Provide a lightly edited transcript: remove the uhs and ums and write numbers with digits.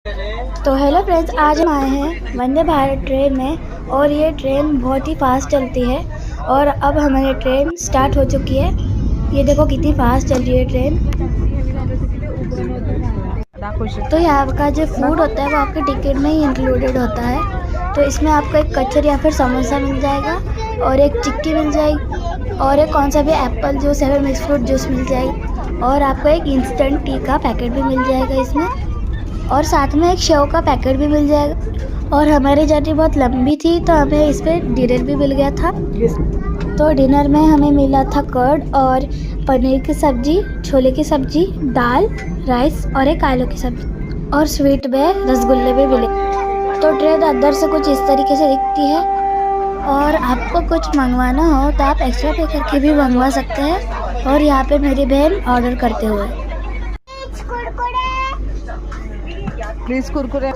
तो hello friends, आज हम आए हैं वंदे भारत ट्रेन में और ये ट्रेन बहुत ही फास्ट चलती है। और अब हमारी ट्रेन स्टार्ट हो चुकी है। ये देखो कितनी फास्ट चल रही है ट्रेन। तो यहाँ का जो फूड होता है वो आपके टिकट में ही इंक्लूडेड होता है। तो इसमें आपको एक कचौरी या फिर समोसा मिल जाएगा और एक चिक्की मिल जाएगी और एक कौन सा भी एप्पल जूस या फिर मिक्स फ्रूट जूस मिल जाएगी और आपको एक इंस्टेंट टी का पैकेट भी मिल जाएगा इसमें, और साथ में एक शेव का पैकेट भी मिल जाएगा। और हमारी जर्नी बहुत लंबी थी तो हमें इस पर डिनर भी मिल गया था। तो डिनर में हमें मिला था कर्ड और पनीर की सब्जी, छोले की सब्जी, दाल, राइस और एक आलू की सब्जी और स्वीट में रसगुल्ले भी मिले। तो ट्रेन अंदर से कुछ इस तरीके से दिखती है। और आपको कुछ मंगवाना हो तो आप एक्स्ट्रा पे करके भी मंगवा सकते हैं। और यहाँ पे मेरी बहन ऑर्डर करते हुए प्लीज कुरकुरे।